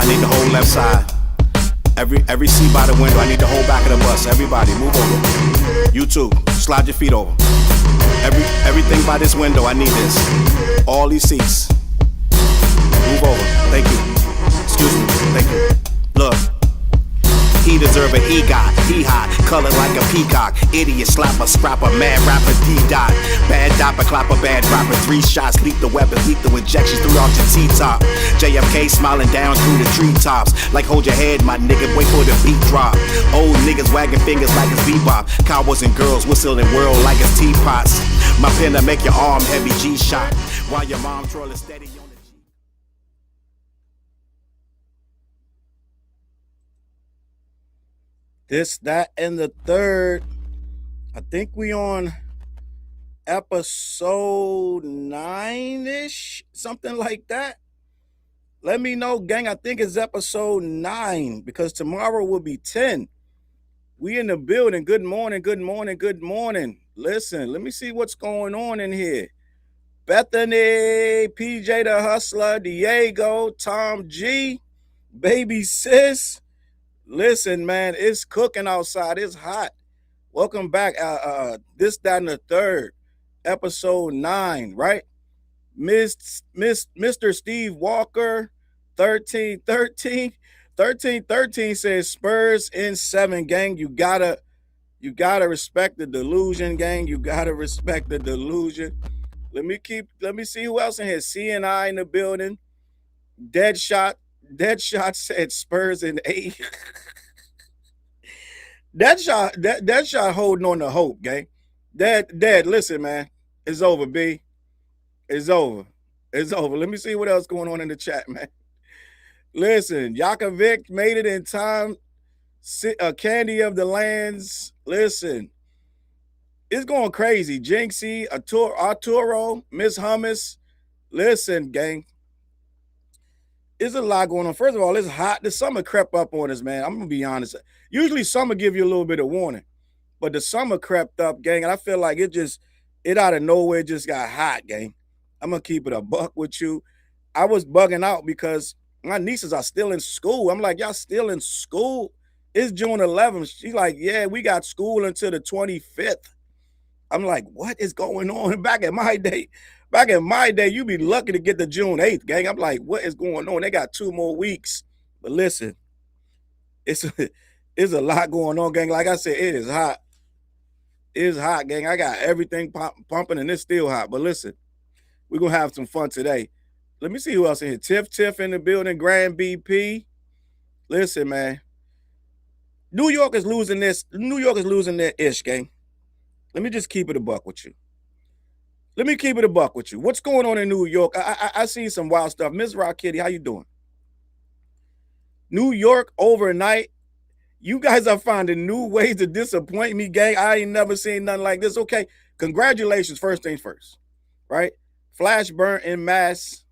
I need the whole left side. Every seat by the window, I need the whole back of the bus. Everybody, move over. You too, slide your feet over. Everything by this window, I need this. All these seats. Move over, thank you. Excuse me, thank you. Look. He deserve an EGOT, he hot, color like a peacock. Idiot, slapper, scrapper, mad rapper, D-dot. Bad dopper, clapper, bad rapper. 3 shots, leap the weapons, leap the injections through out your T-top. JFK smiling down through the treetops. Like hold your head, my nigga, wait for the beat drop. Old niggas wagging fingers like it's bebop. Cowboys and girls whistling world like it's teapots. My pen to make your arm heavy G-shot. While your mom trolling steady on the G. This, that, and the third. I think we on episode 9-ish, something like that. Let me know, gang. I think it's episode 9 because tomorrow will be 10. We in the building. Good morning, good morning, good morning. Listen, let me see what's going on in here. Bethany, PJ the Hustler, Diego, Tom G, Baby Sis. Listen, man, it's cooking outside. It's hot. Welcome back. This, that, and the third, episode 9, right? Mr. Steve Walker, 1313 says Spurs in 7, gang. You gotta respect the delusion, gang. You gotta respect the delusion. Let me see who else in here. CNI in the building. Deadshot said Spurs in 8. Deadshot holding on to hope, gang. Dad, listen, man. It's over, B. It's over. Let me see what else going on in the chat, man. Listen, Yakovic made it in time. Candy of the Lands. Listen. It's going crazy. Jinxie, Arturo, Miss Hummus. Listen, gang. There's a lot going on. First of all, it's hot. The summer crept up on us, man. I'm going to be honest. Usually summer give you a little bit of warning. But the summer crept up, gang, and I feel like it out of nowhere just got hot, gang. I'm going to keep it a buck with you. I was bugging out because my nieces are still in school. I'm like, y'all still in school? It's June 11th. She's like, yeah, we got school until the 25th. I'm like, what is going on? Back in my day, you'd be lucky to get to June 8th, gang. I'm like, what is going on? They got 2 more weeks. But listen, it's a lot going on, gang. Like I said, it is hot. It's hot, gang. I got everything pumping, and it's still hot. But listen, we're going to have some fun today. Let me see who else in here. Tiff in the building. Grand BP. Listen, man. New York is losing their ish, gang. Let me just keep it a buck with you. What's going on in New York? I see some wild stuff. Miss Rock Kitty, how you doing? New York overnight. You guys are finding new ways to disappoint me, gang. I ain't never seen nothing like this. Okay, congratulations. First things first, right? Flash burn in mass.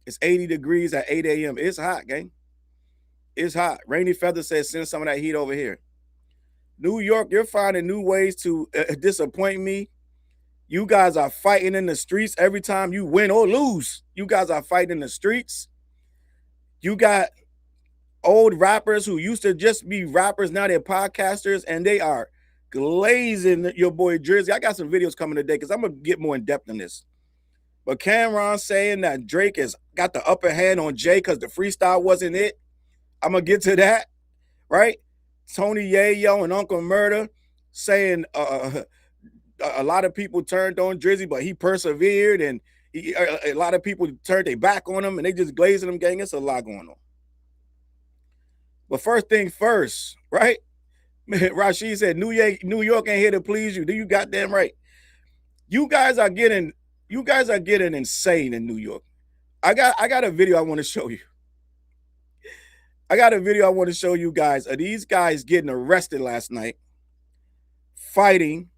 It's 80 degrees at 8 a.m. It's hot, gang. It's hot. Rainy Feather says send some of that heat over here. New York, you're finding new ways to disappoint me. You guys are fighting in the streets every time you win or lose. You guys are fighting in the streets. You got old rappers who used to just be rappers. Now they're podcasters, and they are glazing your boy Drizzy. I got some videos coming today because I'm going to get more in depth in this. But Camron saying that Drake has got the upper hand on Jay because the freestyle wasn't it. I'm going to get to that, right? Tony Yayo and Uncle Murder saying a lot of people turned on Drizzy, but he persevered, and a lot of people turned their back on him, and they just glazing him, gang. It's a lot going on. But first thing first, right? Rashid said, New York ain't here to please you. Do you goddamn right? You guys are getting insane in New York. I got a video I want to show you. I got a video I want to show you guys of these guys getting arrested last night, fighting,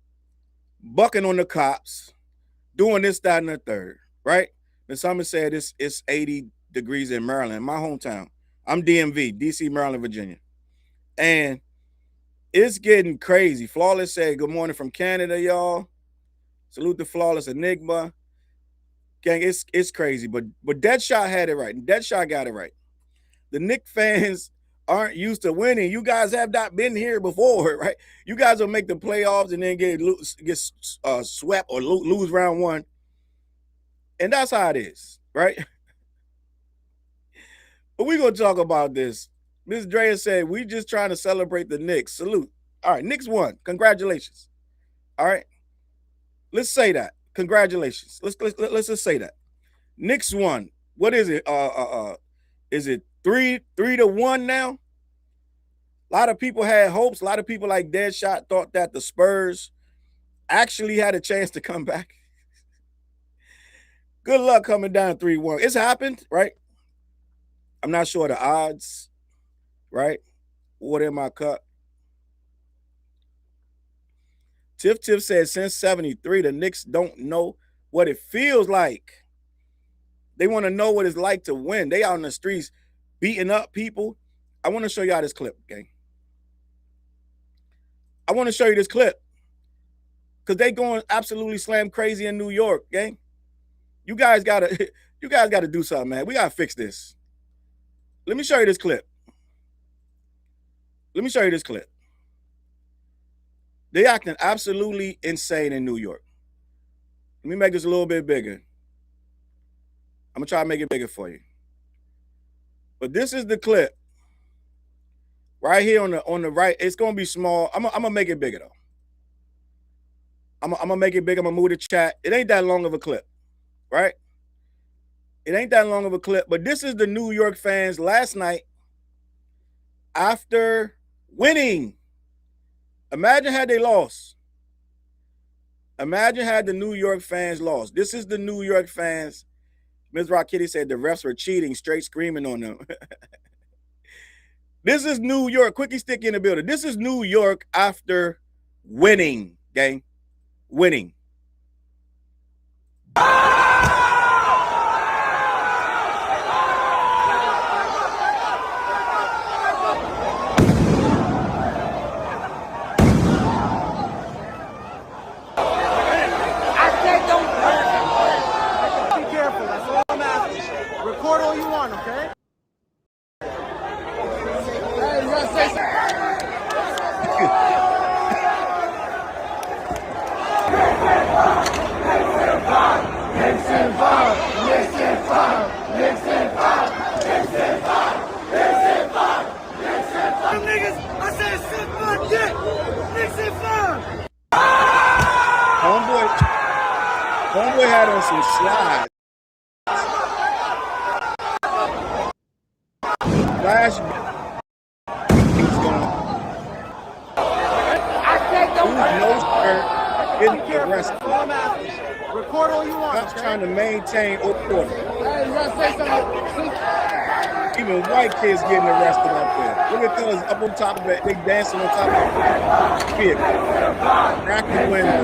bucking on the cops, doing this, that, and the third, right? And someone said it's 80 degrees in Maryland, my hometown. I'm DMV, DC, Maryland, Virginia. And it's getting crazy. Flawless said, good morning from Canada, y'all. Salute to Flawless Enigma. Gang, it's crazy. But Deadshot had it right. Deadshot got it right. The Knicks fans aren't used to winning. You guys have not been here before, right? You guys will make the playoffs and then get swept or lose round one. And that's how it is, right? But we're going to talk about this. Ms. Drea said, we just trying to celebrate the Knicks. Salute. All right, Knicks won. Congratulations. All right. Let's say that. Congratulations. Let's just say that. Knicks won. What is it? Is it 3-1 now? A lot of people had hopes. A lot of people like Deadshot thought that the Spurs actually had a chance to come back. Good luck coming down 3-1. It's happened, right? I'm not sure the odds, right? Water in my cup. Tiff says since 73, the Knicks don't know what it feels like. They want to know what it's like to win. They out in the streets beating up people. I want to show y'all this clip, gang. I want to show you this clip because they going absolutely slam crazy in New York, gang. You guys gotta do something, man. We gotta fix this. Let me show you this clip. Let me show you this clip. They acting absolutely insane in New York. Let me make this a little bit bigger. I'm gonna try to make it bigger for you. But this is the clip. Right here on the right. It's gonna be small. I'm gonna make it bigger though. I'm gonna make it big. I'm gonna move the chat. It ain't that long of a clip, right? It ain't that long of a clip, but this is the New York fans last night after winning. Imagine had they lost. Imagine had the New York fans lost. This is the New York fans. Ms. Rock Kitty said the refs were cheating, straight screaming on them. This is New York. Quickie Sticky in the building. This is New York after winning, gang. Winning. Record all you want, okay? Hey, you gotta say something. Niggas, I said suck my dick. Knicks and five. Homeboy had on some slides. Flash. He's going. I said don't No skirt. Getting arrested. Record all you want. Cops trying to maintain order. Hey, you gotta say something. Even white kids getting arrested up there. Look at those up on top of it. They dancing on top of the vehicle. Crack the window.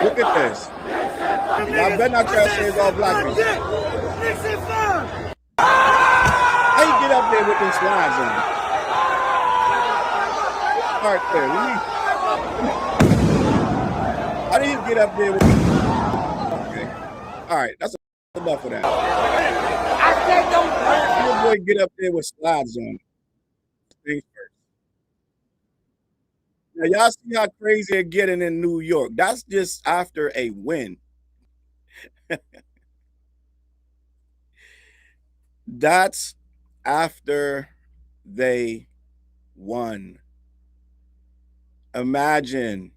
Look at this. I better not try to say it's all black people. How you get up there with them slides on? Right there. How do you get up there with? Okay. All right. That's enough of that. I said don't. Your boy get up there with slides on. Things first. Now y'all see how crazy they're getting in New York. That's just after a win. That's after they won. Imagine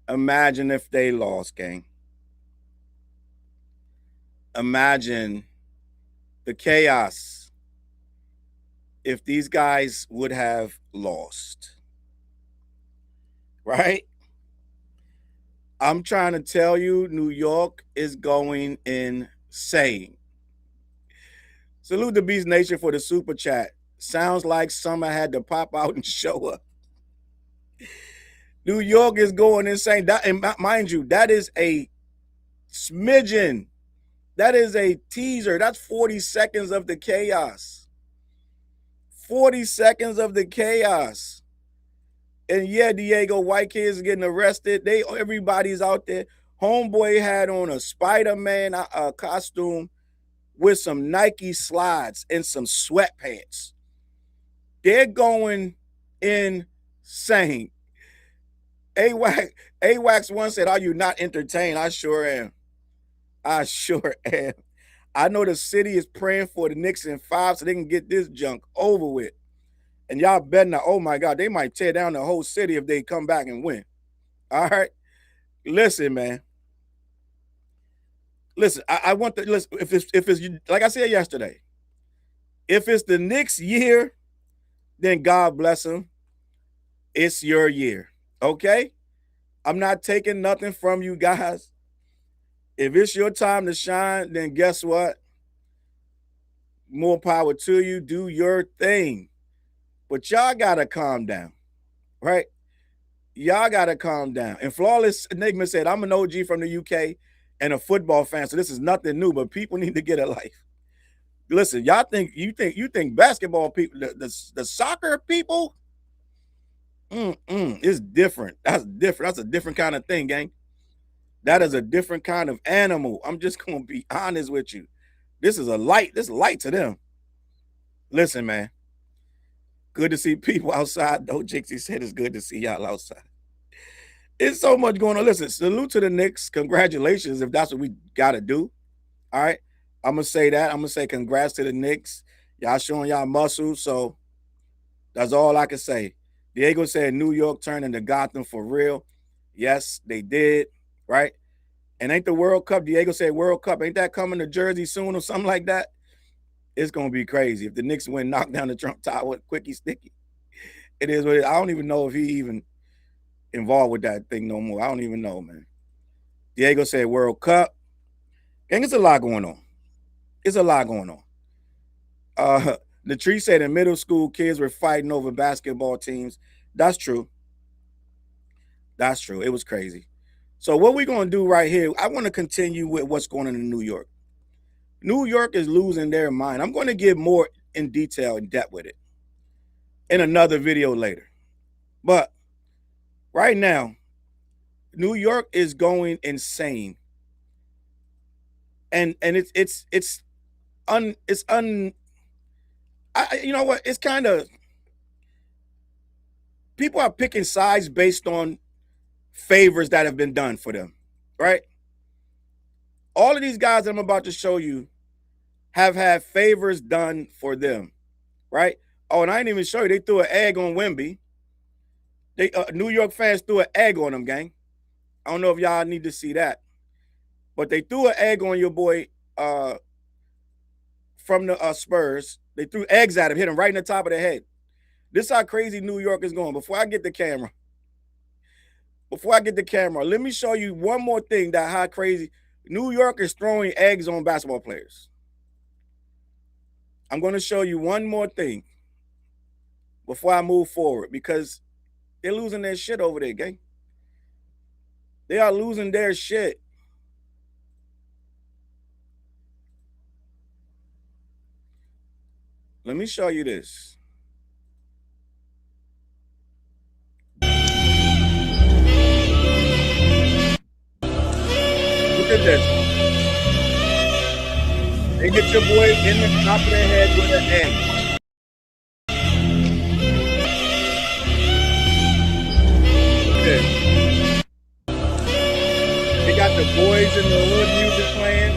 if they lost, gang. Imagine the chaos if these guys would have lost. Right? I'm trying to tell you, New York is going insane. Salute the Beast Nation for the super chat. Sounds like summer had to pop out and show up. New York is going insane. That, and mind you, that is a smidgen. That is a teaser. That's 40 seconds of the chaos. 40 seconds of the chaos. And yeah, Diego, white kids getting arrested. Everybody's out there. Homeboy had on a Spider-Man costume with some Nike slides and some sweatpants. They're going insane. AWAX once said, "Are you not entertained?" I sure am. I sure am. I know the city is praying for the Knicks in 5 so they can get this junk over with. And y'all better not, oh my God, they might tear down the whole city if they come back and win. All right. Listen, man. Listen, I want to listen. If it's like I said yesterday, if it's the Knicks' year, then God bless them. It's your year. Okay? I'm not taking nothing from you guys. If it's your time to shine, then guess what? More power to you. Do your thing. But y'all gotta calm down. Right? Y'all gotta calm down. And Flawless Enigma said, "I'm an OG from the UK and a football fan, so this is nothing new, but people need to get a life." Listen, y'all you think basketball people, the soccer people, it's different. That's different. That's a different kind of thing, gang. That is a different kind of animal. I'm just gonna be honest with you. This is light to them. Listen, man. Good to see people outside. Though Jixie said it's good to see y'all outside. It's so much going on. Listen, salute to the Knicks. Congratulations if that's what we gotta do. All right. I'm gonna say that. I'm gonna say congrats to the Knicks. Y'all showing y'all muscle. So that's all I can say. Diego said New York turned into Gotham for real. Yes, they did. Right. And ain't the World Cup? Diego said World Cup. Ain't that coming to Jersey soon or something like that? It's gonna be crazy if the Knicks win, knock down the Trump Tower, quickie sticky. It is what it is. I don't even know if he even involved with that thing no more. I don't even know, man. Diego said World Cup. Gang, it's a lot going on. It's a lot going on. The tree said in middle school, kids were fighting over basketball teams. That's true. That's true. It was crazy. So what we're going to do right here, I want to continue with what's going on in New York. New York is losing their mind. I'm going to give more in detail, in depth with it in another video later. But right now, New York is going insane. And it's you know what? It's kind of, people are picking sides based on favors that have been done for them, right? All of these guys that I'm about to show you have had favors done for them, right? Oh, and I didn't even show you, they threw an egg on Wemby. They New York fans threw an egg on them, gang. I don't know if y'all need to see that, but they threw an egg on your boy from the Spurs. They threw eggs at him, hit him right in the top of the head. This is how crazy New York is going. Before I get the camera, let me show you one more thing that how crazy New York is throwing eggs on basketball players. I'm going to show you one more thing before I move forward because they're losing their shit over there, gang. They are losing their shit. Let me show you this. Look at this. They get your boy in the top of their head with an egg. Look at this. They got the boys in the hood music playing.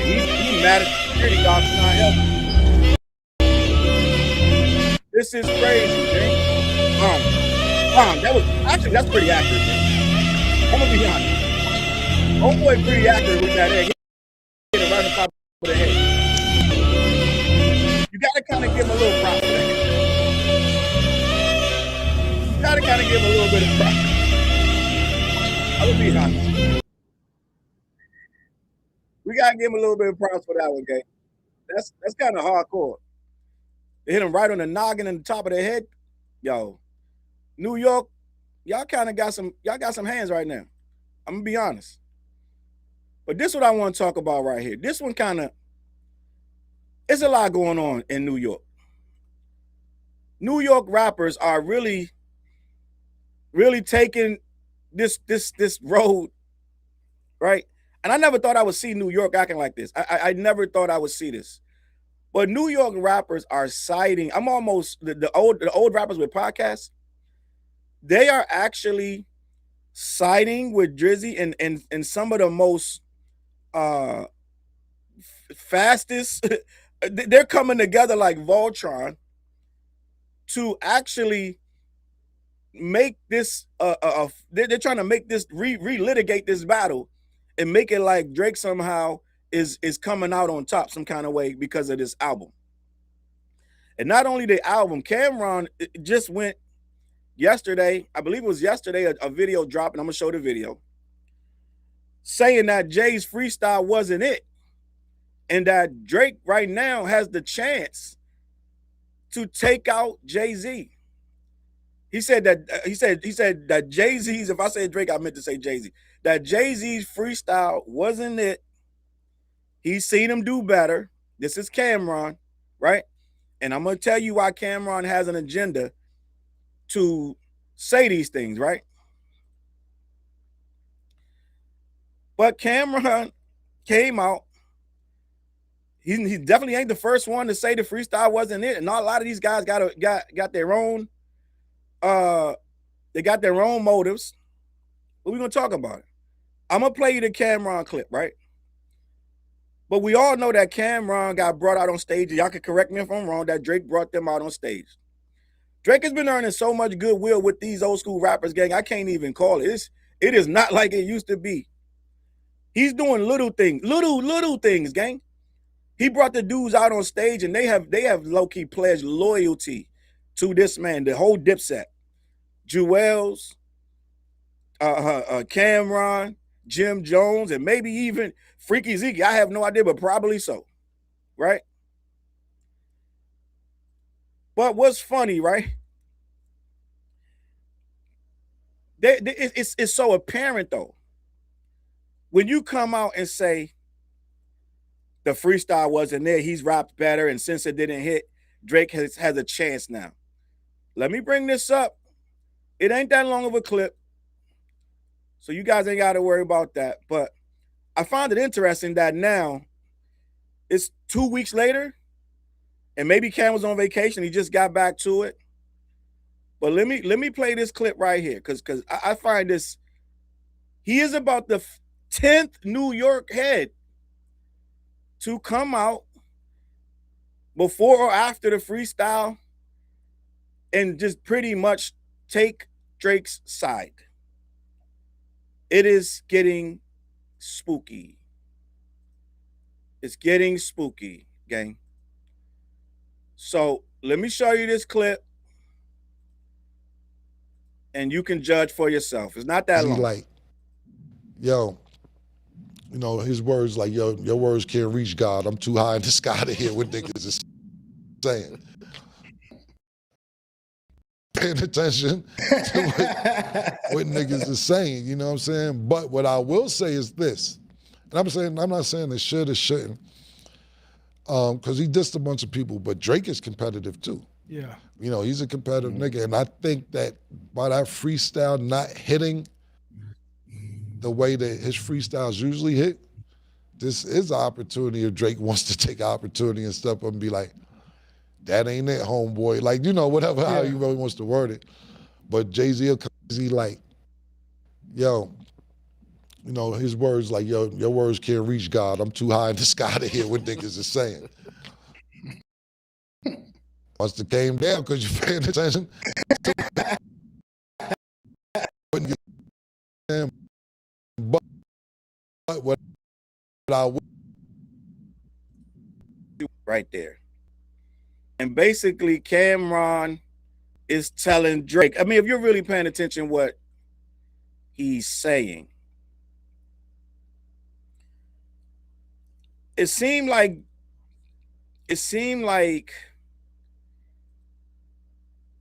He's mad at the security guard for not helping. This is crazy, man. That's pretty accurate, man. I'm gonna be honest. Homeboy pretty accurate with that egg. Hit it right on top of the head. You gotta kind of give him a little prop for that. You gotta kind of give him a little bit of prop. I'm gonna be honest. We gotta give him a little bit of props for that one, gang. That's kind of hardcore. They hit him right on the noggin and the top of the head. Yo, New York, y'all got some hands right now. I'm gonna be honest. But this is what I want to talk about right here. This one it's a lot going on in New York. New York rappers are really really taking this road, right? And I never thought I would see New York acting like this. I never thought I would see this. But New York rappers are siding. I'm almost the old rappers with podcasts. They are actually siding with Drizzy and some of the most fastest. They're coming together like Voltron to actually make this. They're trying to make this relitigate this battle and make it like Drake somehow is coming out on top some kind of way because of this album. And not only the album, Camron just went yesterday, I believe it was yesterday, a video dropped, and I'm gonna show the video, saying that Jay's freestyle wasn't it, and that Drake right now has the chance to take out Jay-Z. He said that Jay-Z's, if I said Drake, I meant to say Jay-Z, that Jay-Z's freestyle wasn't it. He's seen him do better. This is Camron, right? And I'm gonna tell you why Camron has an agenda to say these things, right? But Camron came out. He definitely ain't the first one to say the freestyle wasn't it. And a lot of these guys got their own they got their own motives. But we're gonna talk about it. I'm gonna play you the Camron clip, right? But we all know that Camron got brought out on stage. Y'all can correct me if I'm wrong, that Drake brought them out on stage. Drake has been earning so much goodwill with these old school rappers, gang, I can't even call it. It is not like it used to be. He's doing little things, gang. He brought the dudes out on stage, and they have low-key pledged loyalty to this man, the whole Dipset. Jewels, Camron, Jim Jones, and maybe even Freaky Zeke. I have no idea, but probably so, right? But what's funny, right? It's so apparent, though. When you come out and say the freestyle wasn't there, he's rapped better, and since it didn't hit, Drake has a chance now. Let me bring this up. It ain't that long of a clip, so you guys ain't got to worry about that. But I find it interesting that now it's 2 weeks later, and maybe Cam was on vacation. He just got back to it. But let me play this clip right here, because I find this. He is about the 10th New York head to come out before or after the freestyle and just pretty much take Drake's side. It is getting spooky. It's getting spooky, gang. So let me show you this clip, and you can judge for yourself. It's not that long. Like, yo, you know, his words like, yo, your words can't reach God. I'm too high in the sky to hear what niggas is saying. Paying attention to what niggas is saying, you know what I'm saying? But what I will say is this, and I'm not saying it should or shouldn't, because he dissed a bunch of people, but Drake is competitive too. Yeah. You know, he's a competitive nigga, and I think that by that freestyle not hitting the way that his freestyles usually hit, this is an opportunity if Drake wants to take opportunity and step up and be like, that ain't it, homeboy. Like, you know, whatever, how he really wants to word it. But Jay-Z like, yo, you know, his words like, yo, your words can't reach God. I'm too high in the sky to hear what niggas is saying. Must have came down because you're paying attention to but what I would right there. And basically Camron is telling Drake, I mean, if you're really paying attention what he's saying, it seemed like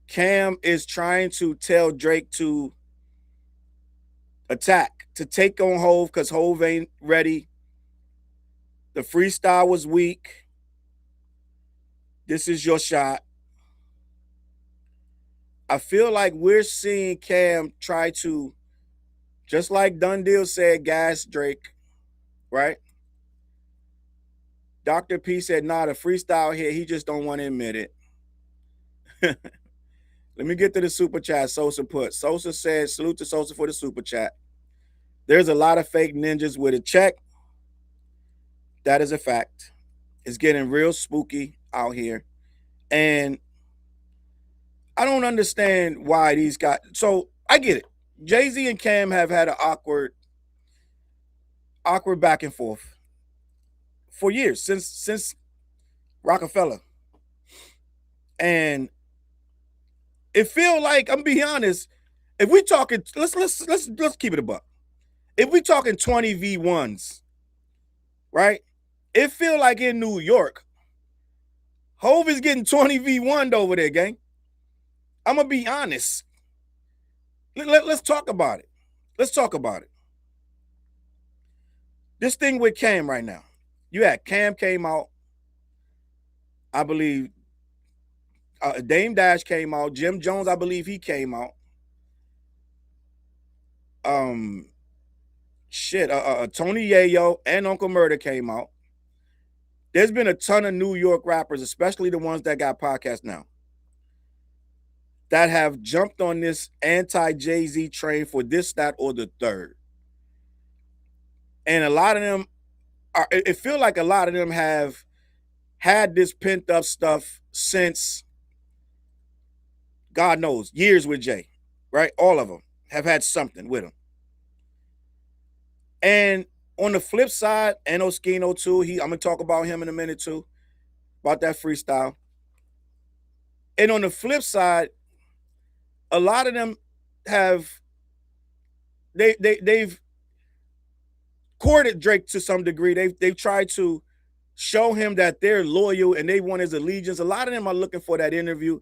Cam is trying to tell Drake to attack, to take on Hove, because Hove ain't ready. The freestyle was weak. This is your shot. I feel like we're seeing Cam try to, just like Done Deal said, gas Drake, right? Dr. P said, nah, the freestyle here, he just don't want to admit it. Let me get to the super chat Sosa put. Sosa said, salute to Sosa for the super chat. There's a lot of fake ninjas with a check. That is a fact. It's getting real spooky out here. And I don't understand why these guys. So I get it. Jay-Z and Cam have had an awkward back and forth for years, since Rockefeller. And it feel like, I'm being honest, if we talking, let's keep it a buck. If we talking 20 V1s, right? It feel like in New York, Hov is getting 20 V1'd over there, gang. I'm gonna be honest. Let's talk about it. Let's talk about it. This thing with Cam right now. You had Cam came out. I believe Dame Dash came out. Jim Jones, I believe he came out. Tony Yayo and Uncle Murder came out. There's been a ton of New York rappers, especially the ones that got podcasts now, that have jumped on this anti-Jay-Z train for this, that, or the third. And a lot of them it feels like a lot of them have had this pent up stuff since, God knows, years with Jay, right? All of them have had something with him. And on the flip side, and Oskino too, I'm going to talk about him in a minute too, about that freestyle. And on the flip side, a lot of them have, they've courted Drake to some degree. They've tried to show him that they're loyal and they want his allegiance. A lot of them are looking for that interview.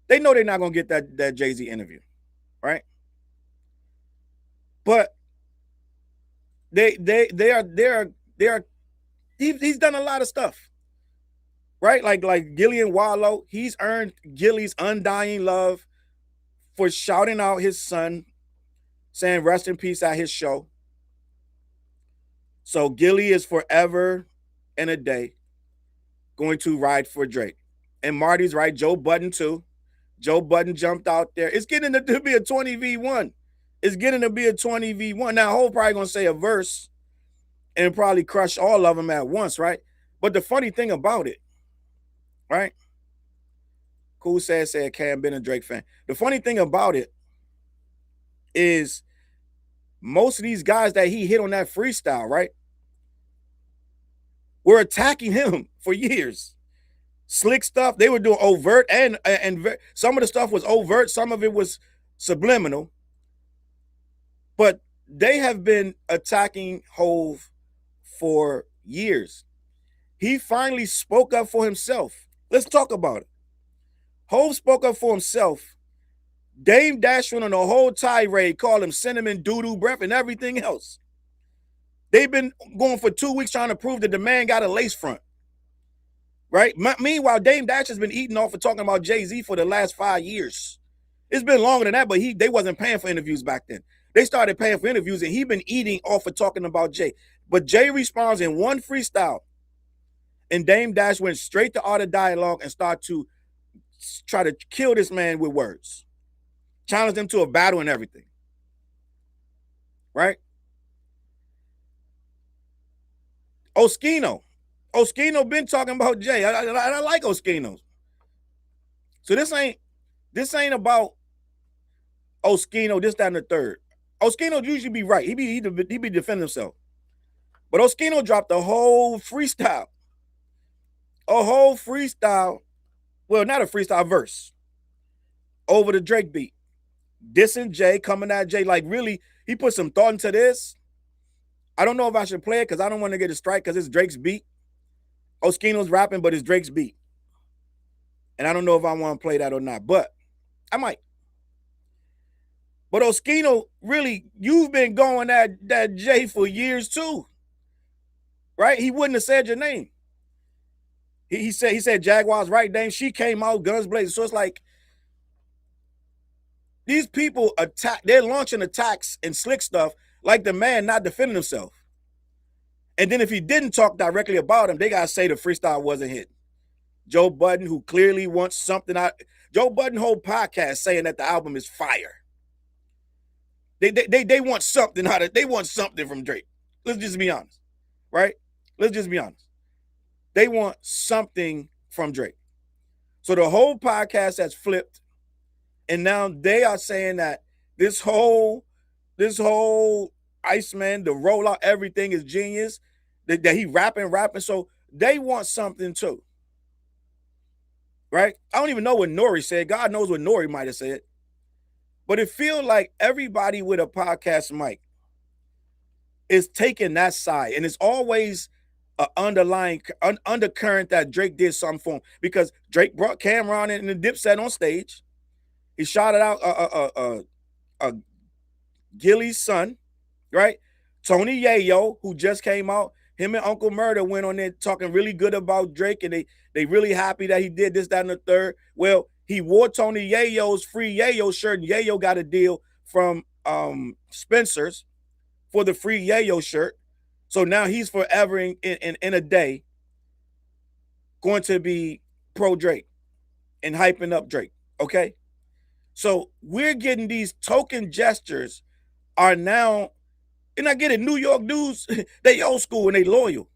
They know they're not going to get that Jay-Z interview, right? But he's done a lot of stuff, right? Like Gilly and Wallow, he's earned Gilly's undying love for shouting out his son, saying rest in peace at his show. So Gilly is forever and a day going to ride for Drake. And Marty's right, Joe Budden too. Joe Budden jumped out there. It's getting to be a 20 v1. It's getting to be a 20 v1. Now, Hov probably going to say a verse and probably crush all of them at once, right? But the funny thing about it, right? Cool said Cam been a Drake fan. The funny thing about it is most of these guys that he hit on that freestyle, right, were attacking him for years. Slick stuff. They were doing overt and some of the stuff was overt. Some of it was subliminal. But they have been attacking Hov for years. He finally spoke up for himself. Let's talk about it. Hov spoke up for himself. Dame Dash went on a whole tirade, called him cinnamon, doo-doo breath, and everything else. They've been going for 2 weeks trying to prove that the man got a lace front. Right? Meanwhile, Dame Dash has been eating off of talking about Jay-Z for the last 5 years. It's been longer than that, but they wasn't paying for interviews back then. They started paying for interviews, and he been eating off of talking about Jay. But Jay responds in one freestyle, and Dame Dash went straight to Art of Dialogue and started to try to kill this man with words. Challenged him to a battle and everything. Right? Oskino been talking about Jay. I like Oskino. So this ain't about Oskino, this, that, and the third. Oskino usually be right. He be defending himself. But Oskino dropped a whole freestyle. A whole freestyle. Well, not a freestyle, verse. Over the Drake beat. Dissing Jay, coming at Jay. Like, really, he put some thought into this. I don't know if I should play it because I don't want to get a strike because it's Drake's beat. Oskino's rapping, but it's Drake's beat. And I don't know if I want to play that or not, but I might. But Oskino, really, you've been going at that Jay for years too. Right? He wouldn't have said your name. He said Jaguar's right name. She came out, guns blazing. So it's like, These people attack, they're launching attacks and slick stuff like the man not defending himself. And then if he didn't talk directly about him, they gotta say the freestyle wasn't hit. Joe Budden, who clearly wants something out. Joe Budden whole podcast saying that the album is fire. They want something out of, they want something from Drake. Let's just be honest, right? Let's just be honest. They want something from Drake. So the whole podcast has flipped, and now they are saying that this whole Iceman, the rollout, everything is genius. That he rapping. So they want something too, right? I don't even know what Nori said. God knows what Nori might have said. But it feels like everybody with a podcast mic is taking that side. And it's always an underlying undercurrent that Drake did something for him. Because Drake brought Camron in the Dipset on stage. He shouted out Gilly's son, right? Tony Yayo, who just came out. Him and Uncle Murder went on there talking really good about Drake, and they really happy that he did this, that, and the third. Well, he wore Tony Yayo's free Yayo shirt, and Yayo got a deal from Spencer's for the free Yayo shirt. So now he's forever in a day going to be pro Drake and hyping up Drake, okay? So we're getting these token gestures are now, and I get it, New York dudes, they old school and they loyal.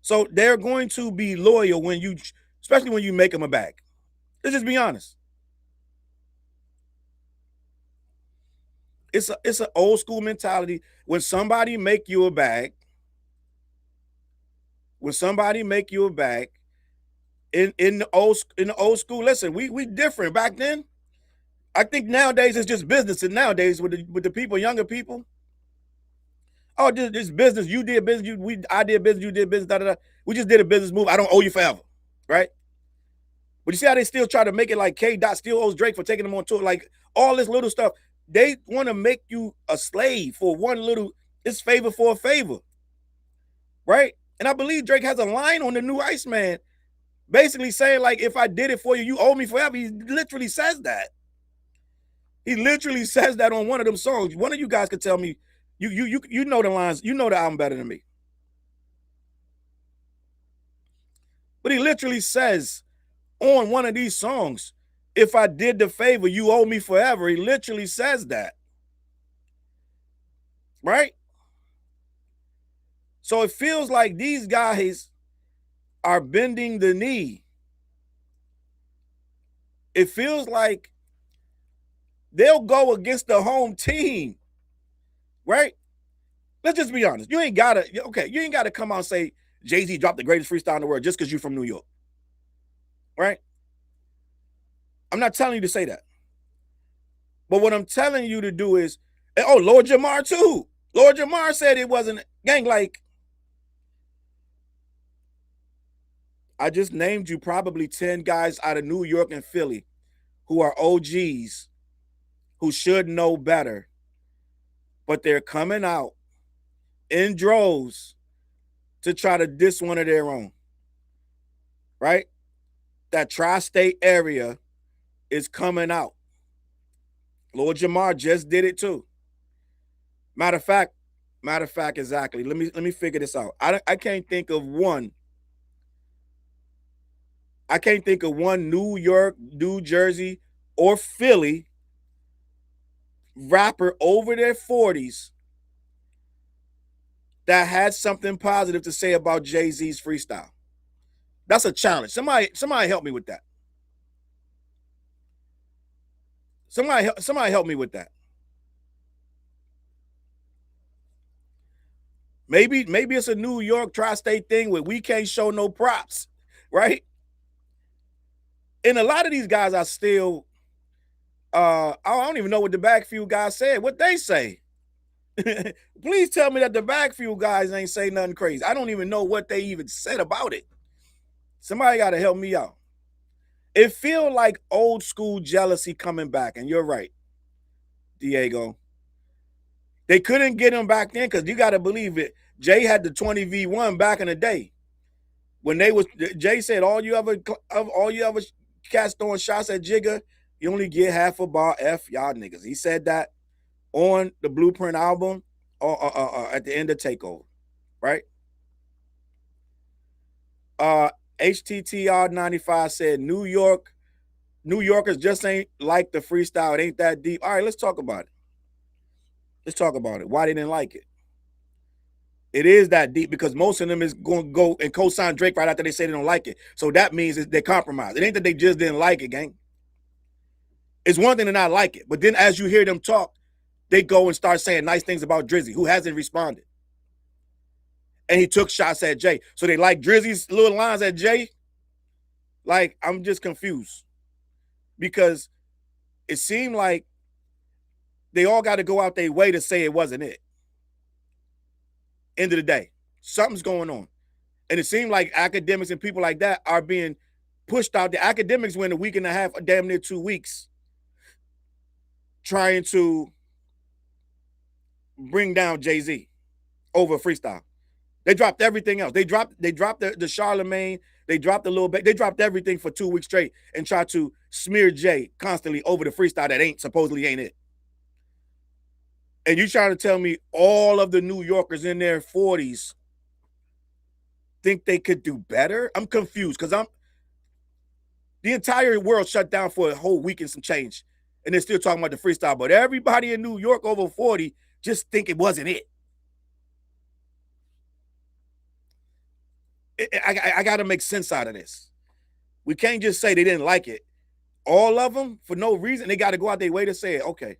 So they're going to be loyal when you, especially when you make them a bag. Let's just be honest. It's an old school mentality. When somebody make you a bag, in the old school, listen, we different. Back then, I think nowadays it's just business. And nowadays with the people, younger people, oh, this business, you did business, I did business, you did business, da, da, da. We just did a business move. I don't owe you forever, right? But you see how they still try to make it like K. Dot still owes Drake for taking them on tour, like all this little stuff. They want to make you a slave for one little, it's favor for a favor, right? And I believe Drake has a line on the new Iceman, basically saying like, if I did it for you, you owe me forever. He literally says that. He literally says that on one of them songs. One of you guys could tell me, you know the lines, you know the album better than me. But he literally says on one of these songs, if I did the favor, you owe me forever. He literally says that. Right? So it feels like these guys are bending the knee. It feels like they'll go against the home team. Right? Let's just be honest. You ain't gotta come out and say Jay-Z dropped the greatest freestyle in the world just because you're from New York. Right? I'm not telling you to say that. But what I'm telling you to do is, oh, Lord Jamar too. Lord Jamar said it wasn't, gang, like, I just named you probably 10 guys out of New York and Philly who are OGs who should know better, but they're coming out in droves to try to diss one of their own, right? That tri-state area is coming out. Lord Jamar just did it too. Matter of fact, exactly. Let me figure this out. I can't think of one. I can't think of one New York, New Jersey, or Philly rapper over their 40s that had something positive to say about Jay-Z's freestyle. That's a challenge. Somebody help me with that. Somebody help me with that. Maybe it's a New York tri-state thing where we can't show no props, right? And a lot of these guys are still, I don't even know what the Backfield guys said, what they say. Please tell me that the Backfield guys ain't say nothing crazy. I don't even know what they even said about it. Somebody got to help me out. It feel like old school jealousy coming back, and you're right, Diego. They couldn't get him back then because you got to believe it. Jay had the 20v1 back in the day when they was. Jay said all you ever cast throwing shots at Jigga, You only get half a bar. F y'all niggas. He said that on the Blueprint album at the end of Takeover, right? HTTR95 said New Yorkers just ain't like the freestyle. It ain't that deep. All right, let's talk about it. Let's talk about it. Why they didn't like it? It is that deep because most of them is going to go and co-sign Drake right after they say they don't like it. So that means they compromised. It ain't that they just didn't like it, gang. It's one thing to not like it, but then as you hear them talk, they go and start saying nice things about Drizzy, who hasn't responded. And he took shots at Jay. So they like Drizzy's little lines at Jay? Like, I'm just confused. Because it seemed like they all got to go out their way to say it wasn't it. End of the day, something's going on. And it seemed like academics and people like that are being pushed out. The academics went a week and a half, damn near 2 weeks, trying to bring down Jay-Z over freestyle. They dropped everything else. They dropped the Charlemagne. They dropped the little bit. They dropped everything for 2 weeks straight and tried to smear Jay constantly over the freestyle that supposedly ain't it. And you trying to tell me all of the New Yorkers in their 40s think they could do better? I'm confused because the entire world shut down for a whole week and some change. And they're still talking about the freestyle. But everybody in New York over 40 just think it wasn't it. I got to make sense out of this. We can't just say they didn't like it. All of them, for no reason, they got to go out their way to say it. Okay.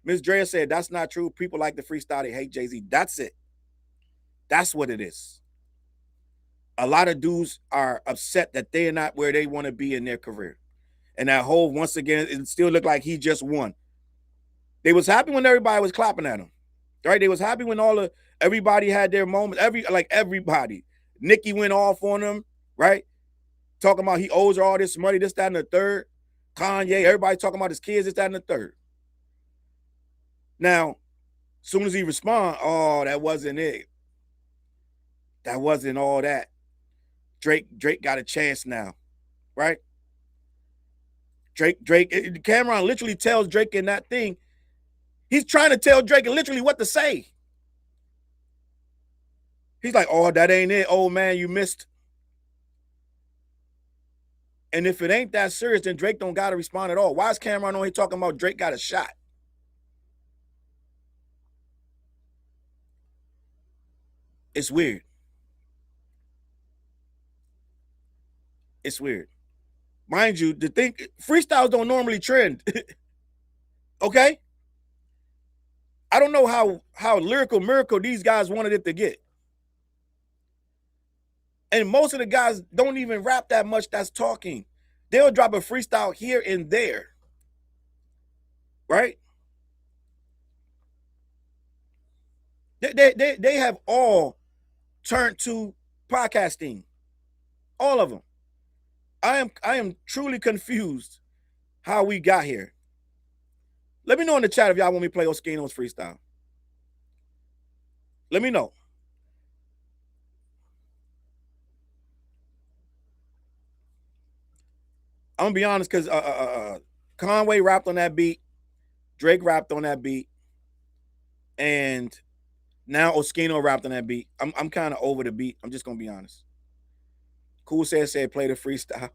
Ms. Drea said, that's not true. People like the freestyle. They hate Jay-Z. That's it. That's what it is. A lot of dudes are upset that they're not where they want to be in their career. And that whole, once again, it still looked like he just won. They was happy when everybody was clapping at him. Right? They was happy when everybody had their moments. Everybody. Nicki went off on him, right? Talking about he owes her all this money, this, that, and the third. Kanye, everybody talking about his kids, this, that, and the third. Now, as soon as he respond, oh, that wasn't it. That wasn't all that. Drake got a chance now, right? Camron literally tells Drake in that thing, he's trying to tell Drake literally what to say. He's like, oh, that ain't it. Oh, man, you missed. And if it ain't that serious, then Drake don't got to respond at all. Why is Camron only talking about Drake got a shot? It's weird. It's weird. Mind you, freestyles don't normally trend. Okay? I don't know how lyrical miracle these guys wanted it to get. And most of the guys don't even rap that much that's talking. They'll drop a freestyle here and there. Right? They have all turned to podcasting. All of them. I am truly confused how we got here. Let me know in the chat if y'all want me to play Oskino's freestyle. Let me know. I'm gonna be honest, because Conway rapped on that beat, Drake rapped on that beat, and now Oskino rapped on that beat. I'm kind of over the beat. I'm just gonna be honest. Cool said play the freestyle.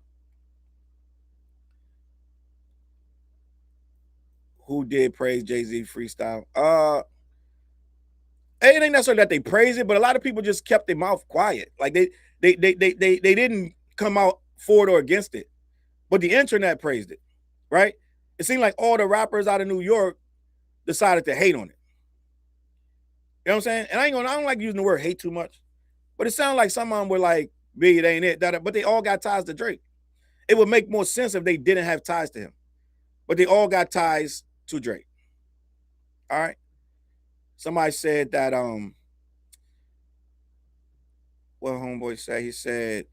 Who did praise Jay-Z freestyle? It ain't necessarily that they praise it, but a lot of people just kept their mouth quiet. Like they didn't come out for it or against it. But the internet praised it, right? It seemed like all the rappers out of New York decided to hate on it. You know what I'm saying? And I don't like using the word hate too much, but it sounded like some of them were like, "Big, it ain't it." But they all got ties to Drake. It would make more sense if they didn't have ties to him, but they all got ties to Drake. All right. Somebody said that what homeboy said? He said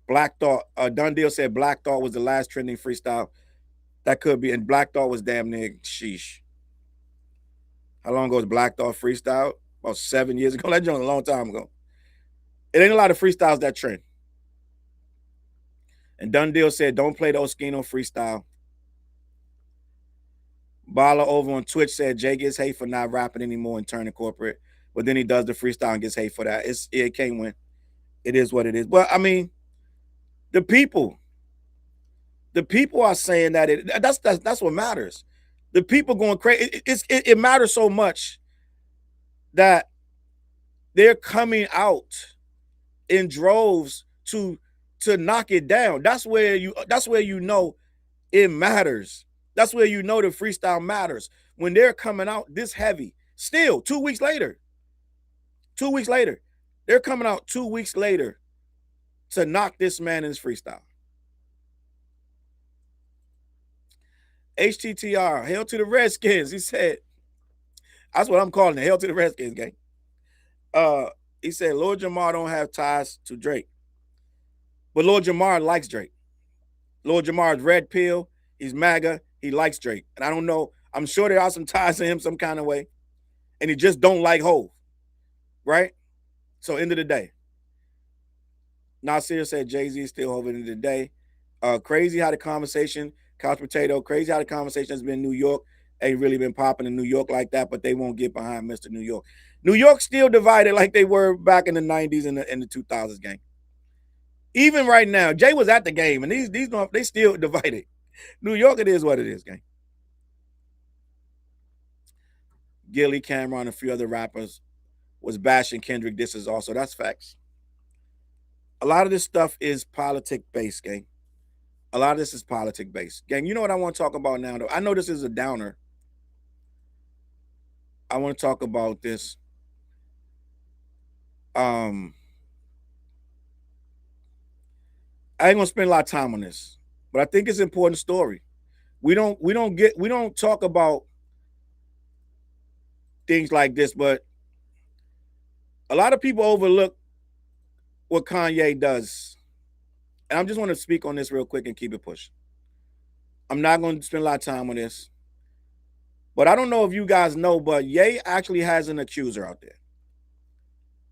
Black Thought. Done Deal said Black Thought was the last trending freestyle. That could be, and Black Thought was damn near sheesh. How long ago was Black Thought freestyle? About 7 years ago. That joint a long time ago. It ain't a lot of freestyles that trend. And Done Deal said, don't play the Oskino freestyle. Bala over on Twitch said Jay gets hate for not rapping anymore and turning corporate, but then he does the freestyle and gets hate for that. It can't win. It is what it is. But I mean, the people are saying that that's what matters. The people going crazy. It matters so much that they're coming out in droves to knock it down. That's where you know it matters. That's where you know the freestyle matters. When they're coming out this heavy, still 2 weeks later. 2 weeks later. They're coming out 2 weeks later to knock this man in his freestyle. HTTR, hail to the Redskins. He said, that's what I'm calling it, hail to the Redskins, gang. He said, Lord Jamar don't have ties to Drake. But Lord Jamar likes Drake. Lord Jamar's red pill. He's MAGA. He likes Drake. And I don't know. I'm sure there are some ties to him some kind of way. And he just don't like Hov. Right? So end of the day. Nasir said Jay-Z is still Hov end of the day. Crazy how the conversation, Couch Potato, crazy how the conversation has been in New York. Ain't really been popping in New York like that, but they won't get behind Mr. New York. New York still divided like they were back in the 90s and the 2000s, gang. Even right now, Jay was at the game, and these they still divided. New York, it is what it is, gang. Gilly, Camron, and a few other rappers was bashing Kendrick. This is also, that's facts. A lot of this stuff is politic-based, gang. A lot of this is politic-based. Gang, you know what I want to talk about now, though? I know this is a downer. I want to talk about this. I ain't gonna spend a lot of time on this, but I think it's an important story. We don't talk about things like this, but a lot of people overlook what Kanye does. And I just want to speak on this real quick and keep it pushing. I'm not going to spend a lot of time on this. But I don't know if you guys know, but Ye actually has an accuser out there.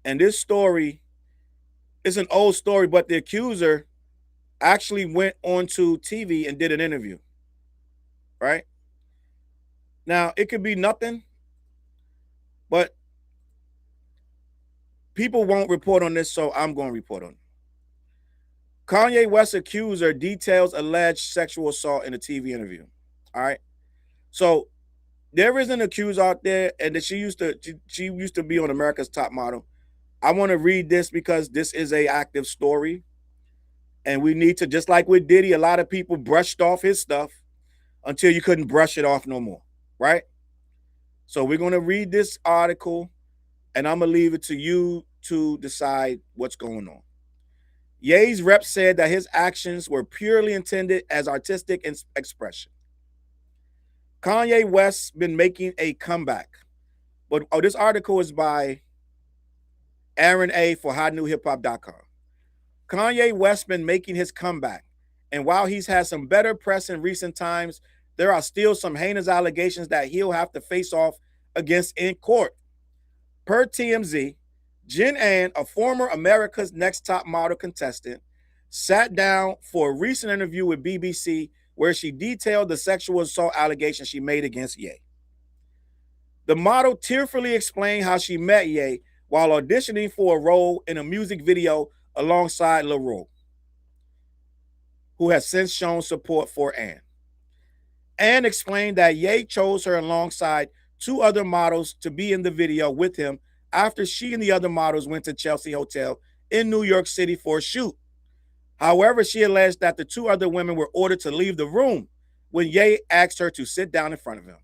And this story is an old story, but the accuser actually went onto TV and did an interview. Right? Now, it could be nothing, but people won't report on this, so I'm going to report on it. Kanye West accuser details alleged sexual assault in a TV interview. All right. So there is an accuser out there, and that she used to be on America's Top Model. I want to read this because this is an active story. And we need to, just like with Diddy, a lot of people brushed off his stuff until you couldn't brush it off no more. Right? So we're going to read this article, and I'm going to leave it to you to decide what's going on. Ye's rep said that his actions were purely intended as artistic expression. Kanye West been making a comeback. But this article is by Aaron A. for HotNewHipHop.com. Kanye West been making his comeback. And while he's had some better press in recent times, there are still some heinous allegations that he'll have to face off against in court. Per TMZ, Jen Ann, a former America's Next Top Model contestant, sat down for a recent interview with BBC where she detailed the sexual assault allegations she made against Ye. The model tearfully explained how she met Ye while auditioning for a role in a music video alongside Lauryn, who has since shown support for Ann. Ann explained that Ye chose her alongside two other models to be in the video with him after she and the other models went to Chelsea Hotel in New York City for a shoot. However, she alleged that the two other women were ordered to leave the room when Ye asked her to sit down in front of him.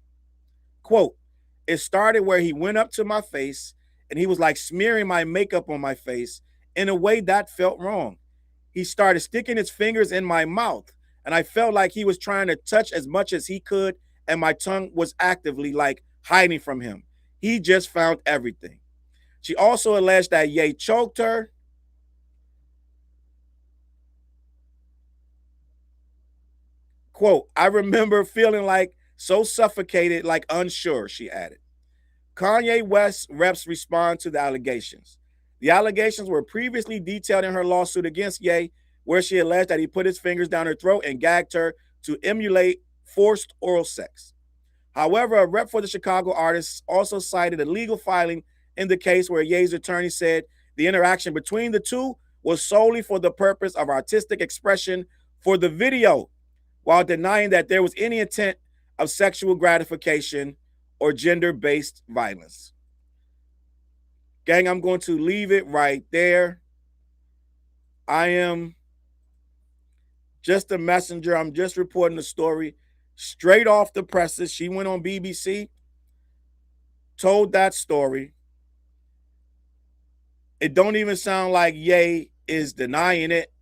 Quote, it started where he went up to my face and he was like smearing my makeup on my face in a way that felt wrong. He started sticking his fingers in my mouth and I felt like he was trying to touch as much as he could and my tongue was actively like hiding from him. He just found everything. She also alleged that Ye choked her. Quote, I remember feeling like so suffocated, like unsure, she added. Kanye West reps respond to the allegations. The allegations were previously detailed in her lawsuit against Ye, where she alleged that he put his fingers down her throat and gagged her to emulate forced oral sex. However, a rep for the Chicago artist also cited a legal filing in the case where Ye's attorney said the interaction between the two was solely for the purpose of artistic expression for the video, while denying that there was any intent of sexual gratification or gender-based violence. Gang, I'm going to leave it right there. I am just a messenger. I'm just reporting the story straight off the presses. She went on BBC, told that story. It don't even sound like Ye is denying it.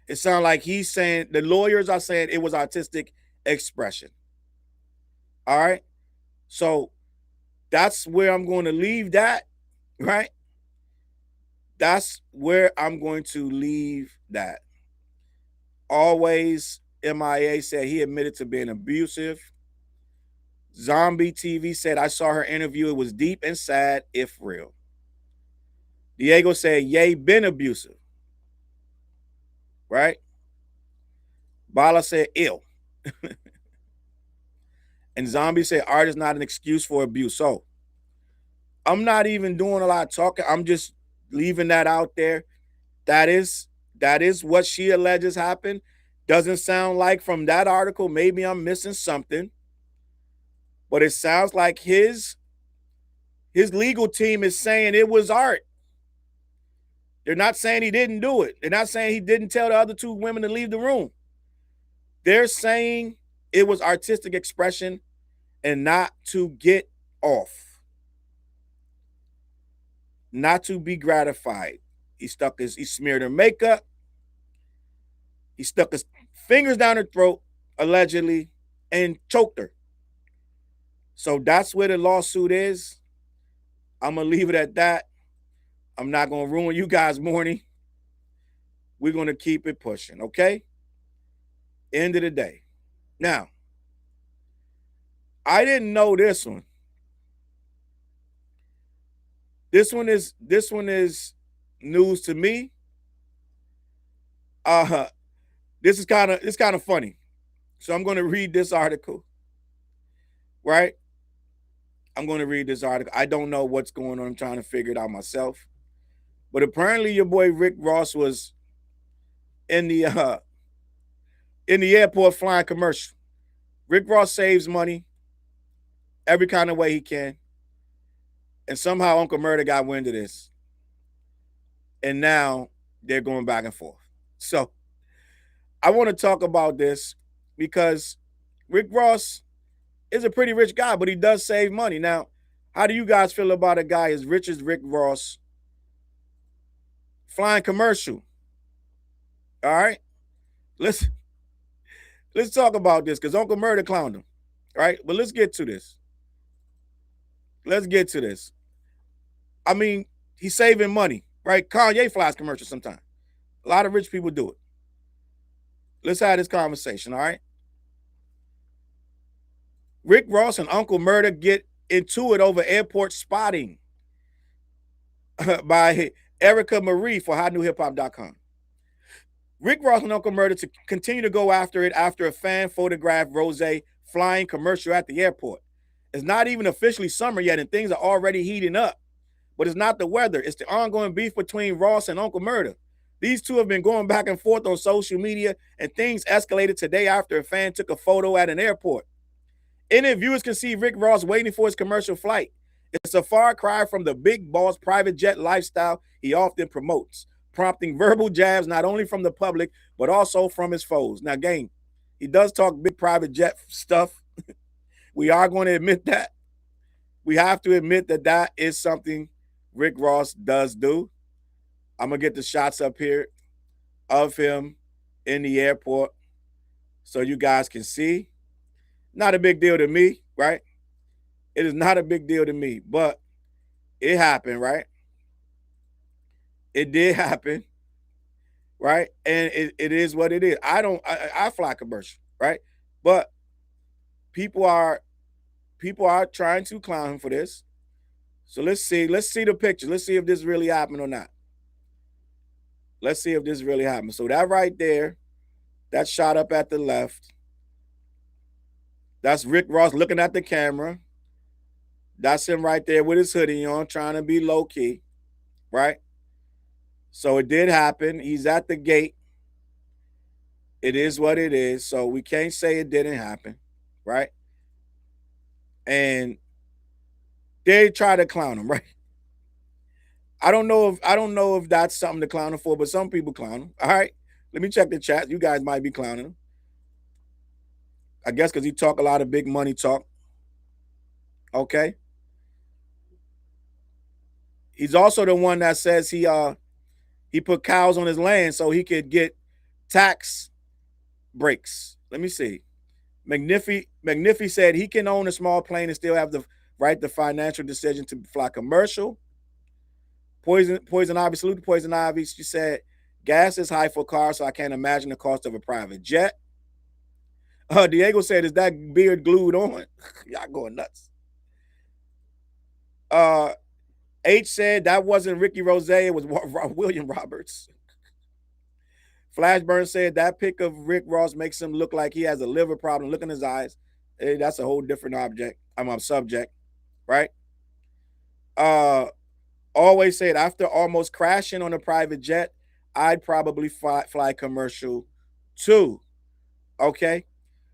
It sounds like he's saying, the lawyers are saying it was artistic expression. All right? So that's where I'm going to leave that, right? That's where I'm going to leave that. Always MIA said he admitted to being abusive. Zombie TV said, I saw her interview. It was deep and sad, if real. Diego said, Ye been abusive. Right? Bala said, ill. And Zombie said, art is not an excuse for abuse. So I'm not even doing a lot of talking. I'm just leaving that out there. That is what she alleges happened. Doesn't sound like from that article, maybe I'm missing something. But it sounds like his legal team is saying it was art. They're not saying he didn't do it. They're not saying he didn't tell the other two women to leave the room. They're saying it was artistic expression and not to get off. Not to be gratified. He smeared her makeup. He stuck his fingers down her throat, allegedly, and choked her. So that's where the lawsuit is. I'm going to leave it at that. I'm not going to ruin you guys' morning. We're going to keep it pushing, okay? End of the day. Now, I didn't know this one. This one is news to me. This is kind of funny. So I'm going to read this article. Right? I'm going to read this article. I don't know what's going on. I'm trying to figure it out myself. But apparently your boy Rick Ross was in the airport flying commercial. Rick Ross saves money every kind of way he can. And somehow Uncle Murder got wind of this. And now they're going back and forth. So I want to talk about this because Rick Ross is a pretty rich guy, but he does save money. Now, how do you guys feel about a guy as rich as Rick Ross flying commercial? All right? Let's talk about this because Uncle Murder clowned him. All right? But let's get to this. Let's get to this. I mean, he's saving money, right? Kanye flies commercials sometimes. A lot of rich people do it. Let's have this conversation, all right? Rick Ross and Uncle Murder get into it over airport spotting by Erica Marie for HotNewHipHop.com. Rick Ross and Uncle Murder to continue to go after it after a fan photographed Rose flying commercial at the airport. It's not even officially summer yet, and things are already heating up. But it's not the weather. It's the ongoing beef between Ross and Uncle Murder. These two have been going back and forth on social media, and things escalated today after a fan took a photo at an airport. In it, viewers can see Rick Ross waiting for his commercial flight. It's a far cry from the big boss private jet lifestyle he often promotes, prompting verbal jabs not only from the public, but also from his foes. Now, gang, he does talk big private jet stuff. We are going to admit that. We have to admit that that is something Rick Ross does do. I'm going to get the shots up here of him in the airport so you guys can see. Not a big deal to me, right? It is not a big deal to me, but it happened, right? It did happen, right? And it is what it is. I fly commercial, right? But people are trying to clown him for this. So let's see the picture. Let's see if this really happened or not. Let's see if this really happened. So that right there, that shot up at the left. That's Rick Ross looking at the camera. That's him right there with his hoodie on, trying to be low key, right? So it did happen. He's at the gate. It is what it is. So we can't say it didn't happen, right? And they try to clown him, right? I don't know if that's something to clown him for, but some people clown him. All right. Let me check the chat. You guys might be clowning him. I guess because he talk a lot of big money talk. Okay. He's also the one that says he put cows on his land so he could get tax breaks. Let me see. McNiffy said he can own a small plane and still have the right the financial decision to fly commercial. Poison Ivy, salute to Poison Ivy. She said gas is high for cars, so I can't imagine the cost of a private jet. Diego said, is that beard glued on? Y'all going nuts. H said that wasn't Ricky Rose, it was William Roberts. Flashburn said that pic of Rick Ross makes him look like he has a liver problem. Look in his eyes. Hey, that's a whole different subject, right? Always said after almost crashing on a private jet, I'd probably fly commercial too. Okay,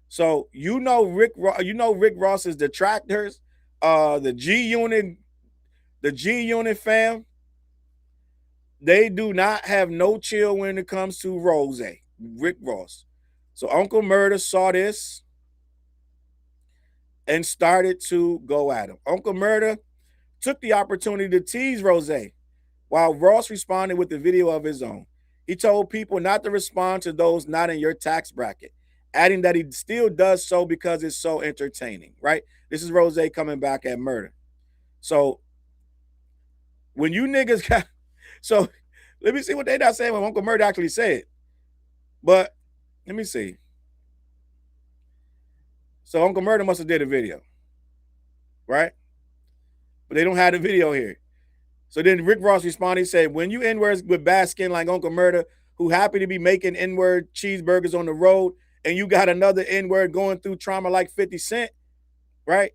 so Rick Ross's detractors, the G Unit fam, they do not have no chill when it comes to Rose, Rick Ross. So Uncle Murder saw this and started to go at him. Uncle Murder took the opportunity to tease Rose while Ross responded with a video of his own. He told people not to respond to those not in your tax bracket, adding that he still does so because it's so entertaining, right? This is Rose coming back at Murder. So when you niggas got, so let me see what they not saying what Uncle Murder actually said. But let me see. So Uncle Murder must have did a video, right? But they don't have the video here. So then Rick Ross responded, he said, when you N-words with bad skin like Uncle Murder, who happy to be making N-word cheeseburgers on the road, and you got another N-word going through trauma like 50 Cent, right?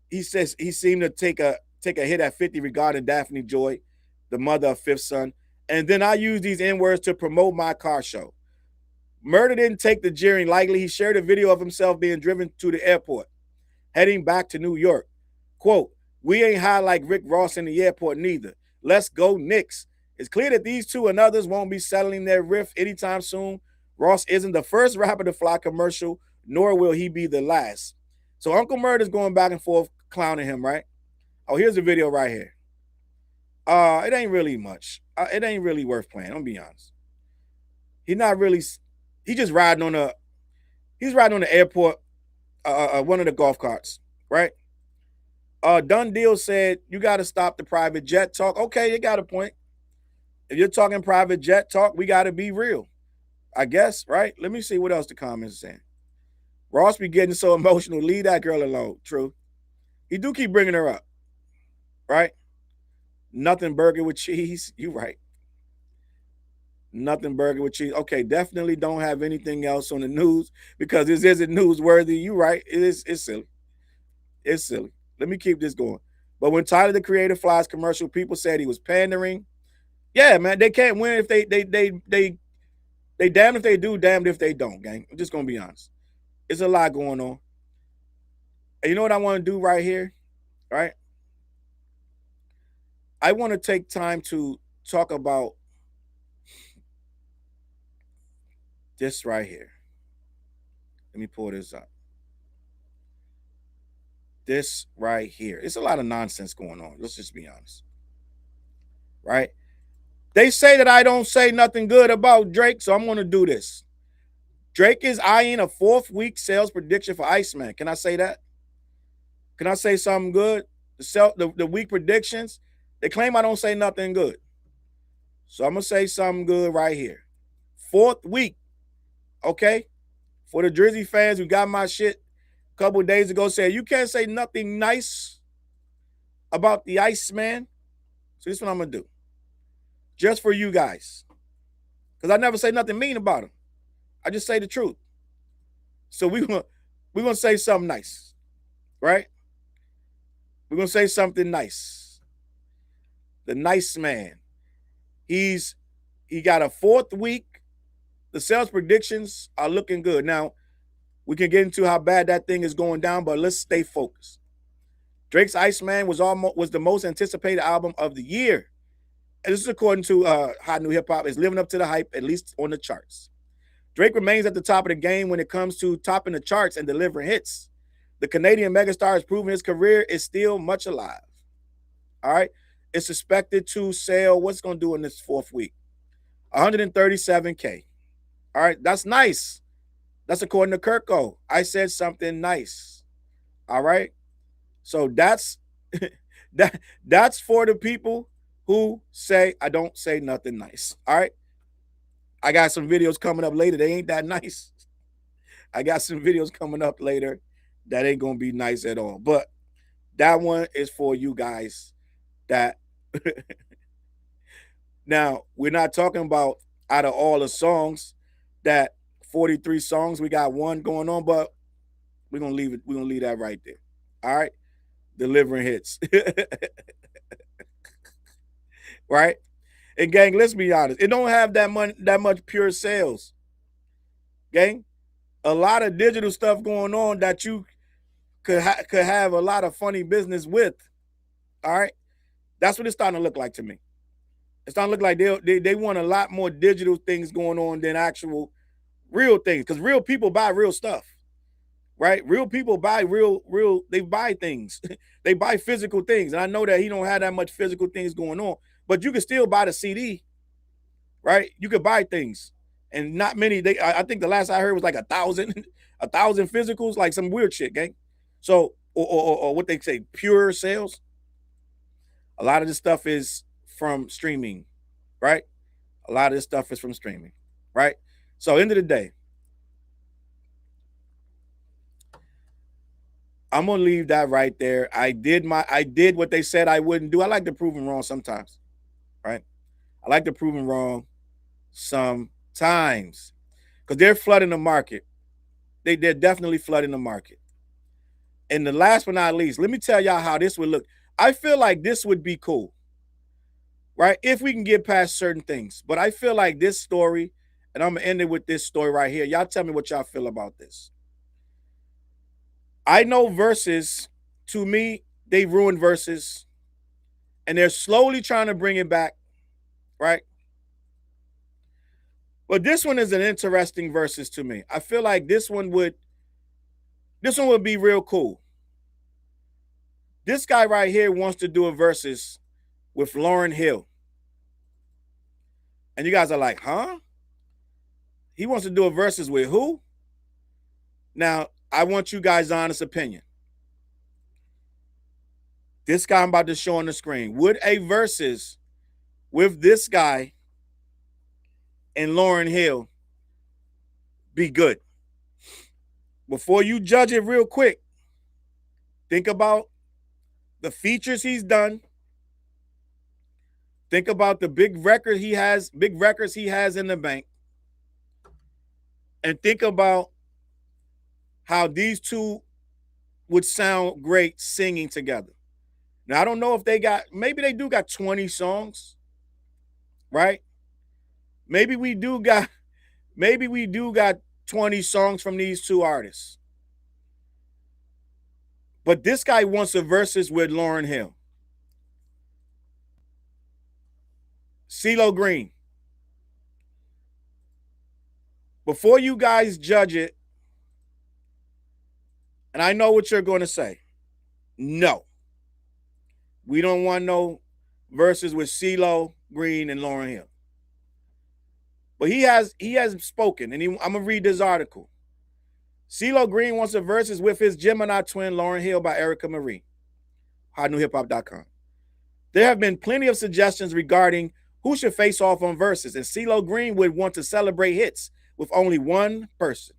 He says he seemed to take a hit at 50 regarding Daphne Joy, the mother of fifth son. And then I use these N-words to promote my car show. Murder didn't take the jeering lightly. He shared a video of himself being driven to the airport, heading back to New York. Quote, we ain't high like Rick Ross in the airport neither. Let's go Knicks. It's clear that these two and others won't be settling their rift anytime soon. Ross isn't the first rapper to fly commercial, nor will he be the last. So Uncle Murder's going back and forth clowning him, right? Oh, here's the video right here. It ain't really much. It ain't really worth playing. I'm gonna be honest. He's just riding on the airport, one of the golf carts, right? Done Deal said, you got to stop the private jet talk. Okay, you got a point. If you're talking private jet talk, we got to be real, I guess, right? Let me see what else the comments are saying. Ross be getting so emotional. Leave that girl alone. True. He do keep bringing her up, right? Nothing burger with cheese. You right. Nothing burger with cheese. Okay, definitely don't have anything else on the news because this isn't newsworthy. You right. It's silly. It's silly. Let me keep this going. But when Tyler the Creator flies commercial, people said he was pandering. Yeah, man, they can't win if they damned if they do, damned if they don't, gang. I'm just gonna be honest. It's a lot going on. And you know what I want to do right here? Right? I want to take time to talk about this right here. Let me pull this up. This right here. It's a lot of nonsense going on. Let's just be honest. Right? They say that I don't say nothing good about Drake, so I'm going to do this. Drake is eyeing a 4th week sales prediction for Iceman. Can I say that? Can I say something good? The week predictions, they claim I don't say nothing good. So I'm going to say something good right here. 4th week. Okay? For the Drizzy fans who got my shit a couple of days ago, said you can't say nothing nice about the Iceman. So this is what I'm going to do. Just for you guys. because I never say nothing mean about him. I just say the truth. So we're gonna say something nice, right? We're gonna say something nice. The nice man. He got a 4th week. The sales predictions are looking good. Now, we can get into how bad that thing is going down, but let's stay focused. Drake's Iceman was the most anticipated album of the year. And this is according to Hot New Hip Hop. It's living up to the hype, at least on the charts. Drake remains at the top of the game when it comes to topping the charts and delivering hits. The Canadian megastar has proven his career is still much alive. All right. It's expected to sell, what's going to do in this 4th week? 137K. All right. That's nice. That's according to Kirko. I said something nice. All right. So that's that's for the people who say I don't say nothing nice. All right. I got some videos coming up later. They ain't that nice. I got some videos coming up later that ain't gonna be nice at all. But that one is for you guys. That now we're not talking about out of all the songs, that 43 songs, we got one going on, but we're gonna leave it. We're gonna leave that right there. All right. Delivering hits. Right? And gang, let's be honest. It don't have that much pure sales. Gang, a lot of digital stuff going on that you could have a lot of funny business with. All right? That's what it's starting to look like to me. It's starting to look like they want a lot more digital things going on than actual real things. Because real people buy real stuff. Right? Real people buy they buy things. They buy physical things. And I know that he don't have that much physical things going on, but you can still buy the CD, right? You could buy things. And not many, I think the last I heard was like 1,000 physicals, like some weird shit, gang. So, or what they say, pure sales. A lot of this stuff is from streaming, right? A lot of this stuff is from streaming, right? So end of the day, I'm gonna leave that right there. I did what they said I wouldn't do. I like to prove them wrong sometimes, right? I like to prove them wrong sometimes because they're flooding the market. They're definitely flooding the market. And the last but not least, let me tell y'all how this would look. I feel like this would be cool, right? If we can get past certain things. But I feel like this story, and I'm gonna end it with this story right here. Y'all tell me what y'all feel about this. I know verses, to me, they ruined verses, and they're slowly trying to bring it back, right? But this one is an interesting verses to me. I feel like this one would be real cool. This guy right here wants to do a verses with Lauryn Hill. And you guys are like, huh? He wants to do a verses with who? Now, I want you guys' honest opinion. This guy I'm about to show on the screen. Would a versus with this guy and Lauryn Hill be good? Before you judge it real quick, think about the features he's done. Think about the big records he has in the bank. And think about how these two would sound great singing together. Now, I don't know if maybe they do got 20 songs, right? Maybe we do got 20 songs from these two artists. But this guy wants a versus with Lauryn Hill. Ceelo Green. Before you guys judge it, and I know what you're going to say. No. We don't want no verses with Ceelo Green and Lauryn Hill. But he has spoken, and I'm going to read this article. Ceelo Green wants a verses with his Gemini twin, Lauryn Hill, by Erica Marie. HotNewHipHop.com. There have been plenty of suggestions regarding who should face off on verses, and Ceelo Green would want to celebrate hits with only one person.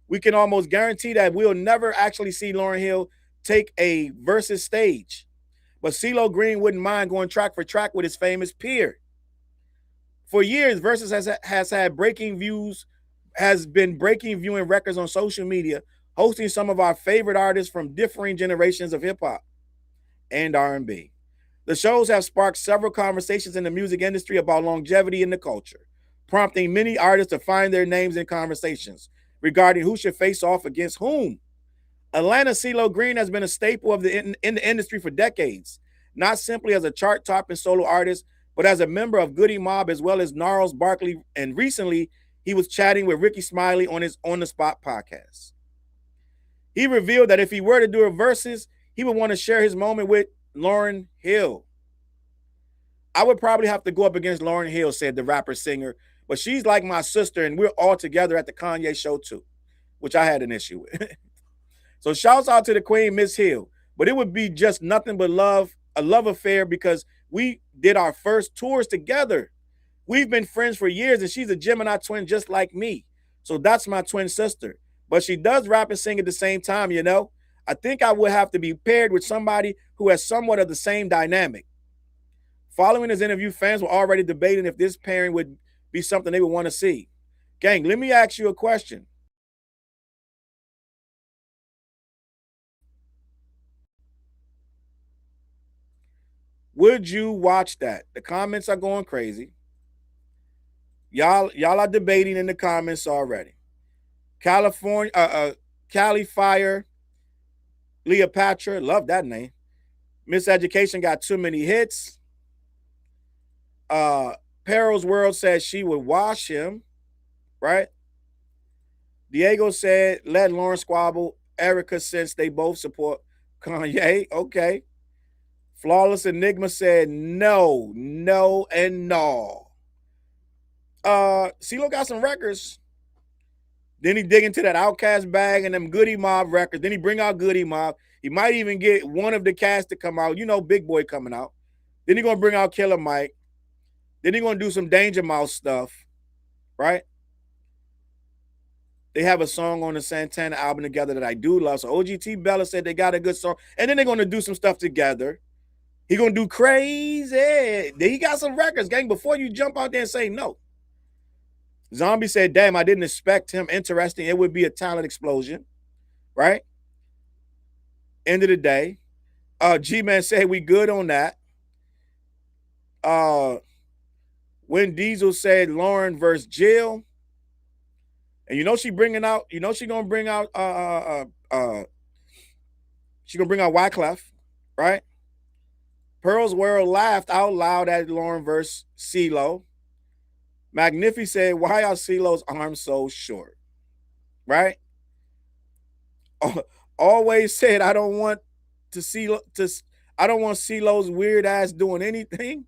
We can almost guarantee that we'll never actually see Lauryn Hill take a versus stage. But Ceelo Green wouldn't mind going track for track with his famous peer. For years, Versus has had breaking views, has been breaking viewing records on social media, hosting some of our favorite artists from differing generations of hip hop and R&B. The shows have sparked several conversations in the music industry about longevity in the culture, prompting many artists to find their names in conversations regarding who should face off against whom. Atlanta Ceelo Green has been a staple of in the industry for decades, not simply as a chart-topping solo artist, but as a member of Goody Mob as well as Gnarls Barkley. And recently, he was chatting with Ricky Smiley on his On the Spot podcast. He revealed that if he were to do a versus, he would want to share his moment with Lauryn Hill. I would probably have to go up against Lauryn Hill, said the rapper singer, but she's like my sister, and we're all together at the Kanye show too, which I had an issue with. So shouts out to the queen, Miss Hill. But it would be just nothing but love, a love affair, because we did our first tours together. We've been friends for years, and she's a Gemini twin just like me. So that's my twin sister. But she does rap and sing at the same time, you know? I think I would have to be paired with somebody who has somewhat of the same dynamic. Following this interview, fans were already debating if this pairing would be something they would want to see. Gang, let me ask you a question. Would you watch that? The comments are going crazy. Y'all are debating in the comments already. California, Cali Fire, Cleopatra, love that name. Miseducation got too many hits. Peril's World says she would wash him, right? Diego said, let Lauren squabble. Erica, since they both support Kanye, okay. Flawless Enigma said no, no, and no. Ceelo got some records. Then he dig into that Outkast bag and them Goody Mob records. Then he bring out Goody Mob. He might even get one of the cast to come out. You know, Big Boy coming out. Then he gonna bring out Killer Mike. Then he gonna do some Danger Mouse stuff, right? They have a song on the Santana album together that I do love. So OGT Bella said they got a good song. And then they're gonna do some stuff together. He gonna do Crazy. Then he got some records, gang, before you jump out there and say no. Zombie said, damn, I didn't expect him. Interesting. It would be a talent explosion, right? End of the day. G-Man said we good on that. When Diesel said Lauryn versus Jill. And you know she bringing out, you know she gonna bring out she gonna bring out Wyclef, right? Pearl's World laughed out loud at Lauryn versus Ceelo. Magnifi said, why are Ceelo's arms so short? Right? Always said, I don't want Ceelo's weird ass doing anything.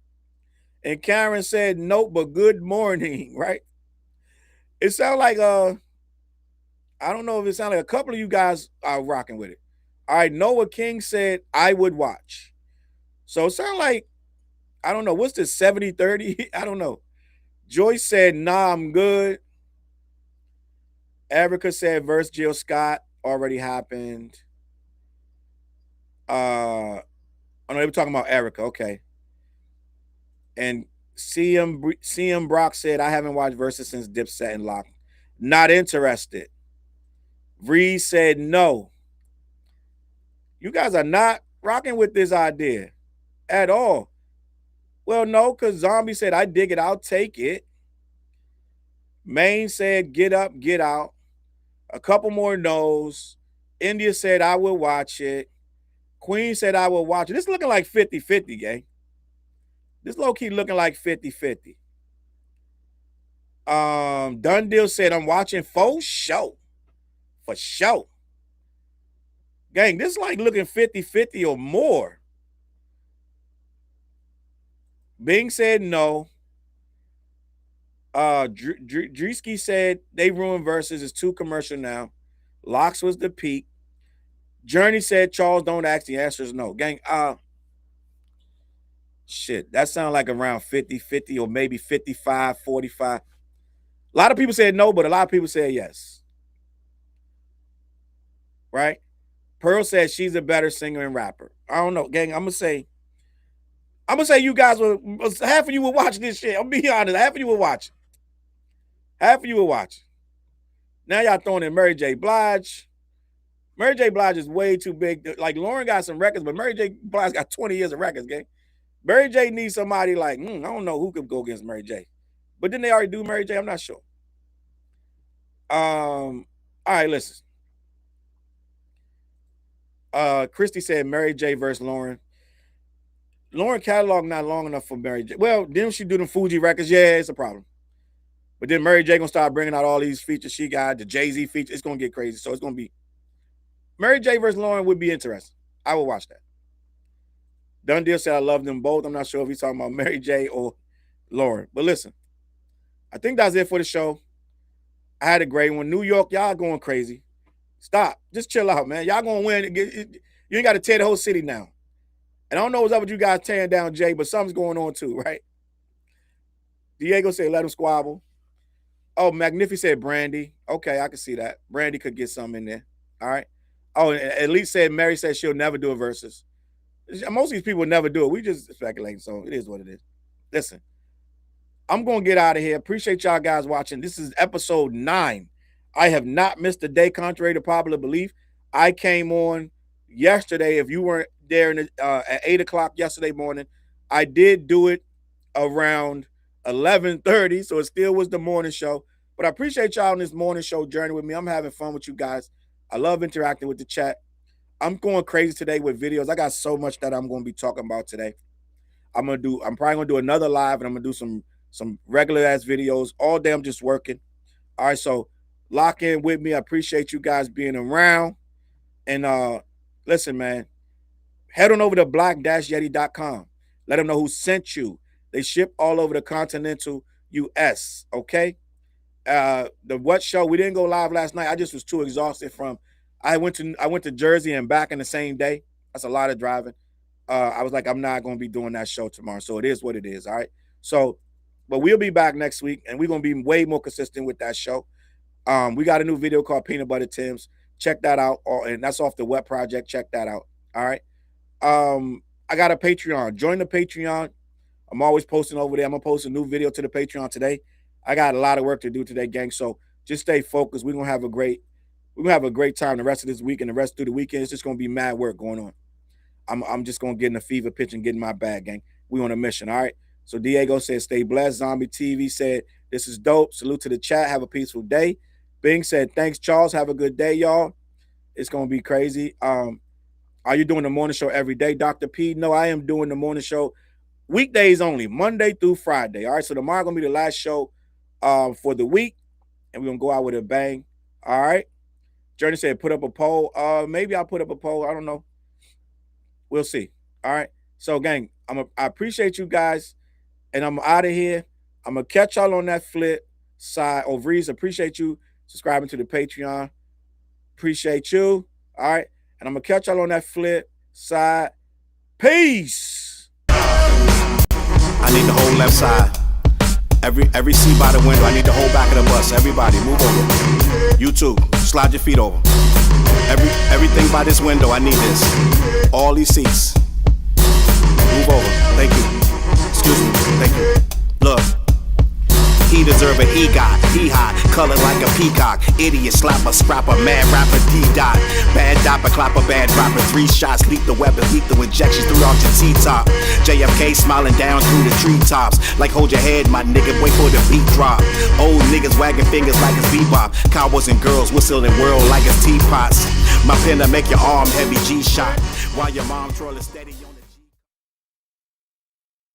And Karen said, nope, but good morning, right? It sounds like I don't know if it sounds like a couple of you guys are rocking with it. All right, Noah King said, I would watch. So it sounds like, I don't know, what's this, 70-30? I don't know. Joyce said, nah, I'm good. Erica said, verse Jill Scott already happened. Oh no, they were talking about Erica, okay. And CM Brock said, I haven't watched Versus since Dipset and Lock. Not interested. Reed said, no. You guys are not rocking with this idea at all. Well, no, because Zombie said, I dig it, I'll take it. Maine said, get up, get out. A couple more no's. India said, I will watch it. Queen said, I will watch it. This is looking like 50-50, gang. This low-key looking like 50-50. Dundee said, I'm watching for show. For show. Gang, this is like looking 50-50 or more. Bing said no. Drewski said they ruined Versus. It's too commercial now. Locks was the peak. Journey said Challz don't ask. The answer is no. Gang, shit, that sounds like around 50-50 or maybe 55-45. A lot of people said no, but a lot of people said yes. Right? Pearl said she's a better singer and rapper. I don't know, gang. I'm going to say I'm gonna say you guys were half of you were watching this shit. I'm be honest, half of you were watching. Half of you were watching. Now y'all throwing in Mary J. Blige. Mary J. Blige is way too big. Like Lauryn got some records, but Mary J. Blige got 20 years of records, gang. Mary J. needs somebody like, I don't know who could go against Mary J. But didn't they already do Mary J? I'm not sure. All right, listen. Christy said Mary J. versus Lauryn. Lauryn catalog not long enough for Mary J. Well, then she do them Fuji records. Yeah, it's a problem. But then Mary J. gonna start bringing out all these features she got, the Jay-Z features. It's gonna get crazy. So it's gonna be Mary J. versus Lauryn would be interesting. I will watch that. Done Deal said I love them both. I'm not sure if he's talking about Mary J. or Lauryn. But listen, I think that's it for the show. I had a great one. New York, y'all going crazy. Stop. Just chill out, man. Y'all gonna win. You ain't got to tear the whole city down. And I don't know what's up with you guys tearing down Jay, but something's going on too, right? Diego said, let him squabble. Oh, Magnifi said Brandy. Okay, I can see that. Brandy could get something in there. All right. Oh, at least said Mary said she'll never do a versus. Most of these people never do it. We just speculating, so it is what it is. Listen, I'm going to get out of here. Appreciate y'all guys watching. This is episode 9. I have not missed a day, contrary to popular belief. I came on yesterday. If you weren't there at 8 o'clock yesterday morning, I did do it around 11:30, so it still was the morning show. But I appreciate y'all on this morning show journey with me. I'm having fun with you guys. I love interacting with the chat. I'm going crazy today with videos. I got so much that I'm going to be talking about today. I'm probably gonna do another live, and I'm gonna do some regular ass videos all day. I'm just working. All right, so lock in with me. I appreciate you guys being around. And listen, man, head on over to black-yeti.com. Let them know who sent you. They ship all over the continental US. Okay. The What Show, we didn't go live last night. I just was too exhausted from. I went to Jersey and back in the same day. That's a lot of driving. I was like, I'm not going to be doing that show tomorrow. So it is what it is. All right. So, but we'll be back next week, and we're going to be way more consistent with that show. We got a new video called Peanut Butter Tim's. Check that out. And that's off the Web Project. Check that out. All right. I got a Patreon. Join the Patreon. I'm always posting over there. I'm going to post a new video to the Patreon today. I got a lot of work to do today, gang. So just stay focused. We're going to have a great time the rest of this week, and the rest through the weekend. It's just going to be mad work going on. I'm just going to get in a fever pitch and get in my bag, gang. We on a mission, all right? So Diego said, stay blessed. Zombie TV said, this is dope. Salute to the chat. Have a peaceful day. Bing said, thanks, Challz. Have a good day, y'all. It's going to be crazy. Are you doing the morning show every day, Dr. P? No, I am doing the morning show weekdays only, Monday through Friday, all right? So tomorrow going to be the last show for the week, and we're going to go out with a bang, all right? Journey said, put up a poll. Maybe I'll put up a poll. I don't know. We'll see. All right. So, gang, I appreciate you guys, and I'm out of here. I'm going to catch y'all on that flip side. Oh, Vreeze, appreciate you subscribing to the Patreon. Appreciate you. All right. And I'm going to catch y'all on that flip side. Peace. I need the whole left side. Every seat by the window. I need the whole back of the bus. Everybody, move over. You too. Slide your feet over. Everything by this window. I need this. All these seats. Move over. Thank you. Excuse me. Thank you. Look. He deserve a EGOT, he hot, colored like a peacock. Idiot, slapper, scrapper, mad rapper, D-dot. Bad dopper, clapper, bad rapper. 3 shots, lethal weapons, lethal injections through off your T-top. JFK smiling down through the treetops. Like hold your head, my nigga, wait for the beat drop. Old niggas wagging fingers like it's bebop. Cowboys and girls whistling world like it's teapots. My pen to make your arm heavy G-shot. While your mom trolling steady on